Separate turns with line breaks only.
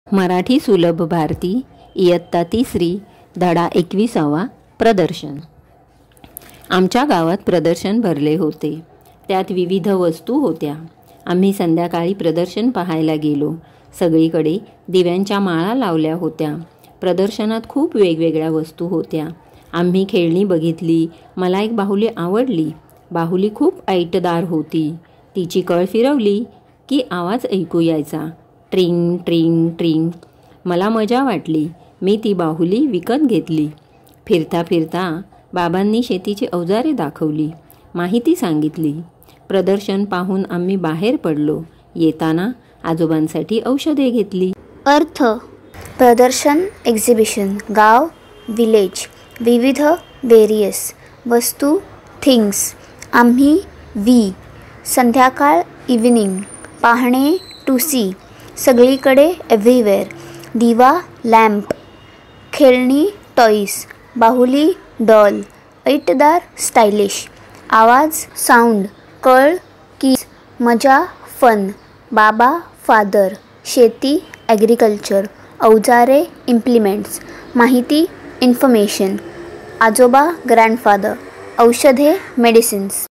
मराठी सुलभ भारती इयत्ता 3री धडा 21वा प्रदर्शन। आमच्या गावात प्रदर्शन भरले होते। त्यात विविध वस्तू होत्या। आम्ही संध्याकाळी प्रदर्शन पाहायला गेलो। सगळीकडे दिव्यांच्या माळा लावल्या होत्या। प्रदर्शनात खूप वेगवेगळ्या वस्तू होत्या। आम्ही खेळणी बघितली। मला एक बाहुली आवडली। बाहुली खूप ऐटदार होती। तिची कळ फिरवली की आवाज ऐकू यायचा, ट्रिंग ट्रिंग ट्रिंग। मला मजा वाटली। मी ती बाहुली विकत घेतली। फिरता फिरता बाबांनी शेतीची अवजारे दाखवली, माहिती सांगितली। प्रदर्शन पाहून आम्ही बाहेर पडलो। येताना आजोबांसाठी औषधे घेतली।
अर्थ प्रदर्शन एक्झिबिशन, गाव विलेज, विविध वेरियस, वस्तू थिंग्स, आम्ही वी, संध्याकाळ इव्हिनिंग, पाहणे टू सी, सगळीकडे एव्हरीवेअर, दिवा लॅम्प, खेळणी टॉईस, बाहुली डॉल, ऐटदार स्टायलिश, आवाज साऊंड, कळ कीज, मजा फन, बाबा फादर, शेती ॲग्रिकल्चर, अवजारे इम्प्लिमेंट्स, माहिती इन्फॉर्मेशन, आजोबा ग्रँडफादर, औषधे मेडिसिन्स।